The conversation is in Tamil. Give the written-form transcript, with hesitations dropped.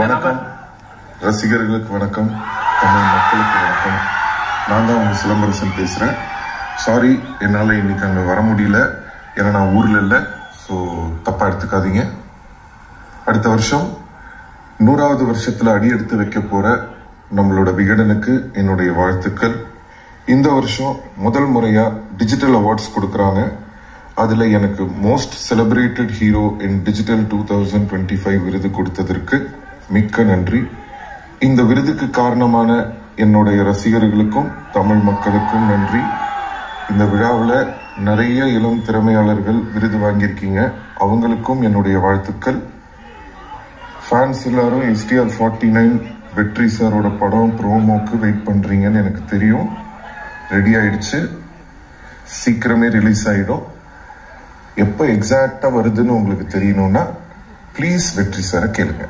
வணக்கம் ரசிகர்களுக்கு வணக்கம், தமிழ் மக்களுக்கு வணக்கம். நான் தான் உங்க சிலம்பரசன் பேசுறேன். சாரி, என்னால இன்னைக்கு அங்க வர முடியல, ஏன்னா நான் ஊர்ல இல்லை. ஸோ தப்பா எடுத்துக்காதீங்க. அடுத்த வருஷம் 100வது வருஷத்துல அடி எடுத்து வைக்க போற நம்மளோட விகடனுக்கு என்னுடைய வாழ்த்துக்கள். இந்த வருஷம் முதல் முறையா டிஜிட்டல் அவார்ட்ஸ் கொடுக்கறாங்க. அதுல எனக்கு most celebrated hero in digital 2025 விருது கொடுத்ததற்கு மிக்க நன்றி. இந்த விருதுக்கு காரணமான என்னுடைய ரசிகர்களுக்கும் தமிழ் மக்களுக்கும் நன்றி. இந்த விழாவில் நிறைய இளம் திறமையாளர்கள் விருது வாங்கியிருக்கீங்க, அவங்களுக்கும் என்னுடைய வாழ்த்துக்கள். ஃபேன்ஸ் எல்லாரும் STR49 வெற்றி சாரோட படம் ப்ரோமோக்கு வெயிட் பண்றீங்கன்னு எனக்கு தெரியும். ரெடி ஆயிடுச்சு, சீக்கிரமே ரிலீஸ் ஆயிடும். எப்போ எக்ஸாக்டா வருதுன்னு உங்களுக்கு தெரியணும்னா ப்ளீஸ் வெற்றி சாரை கேளுங்க.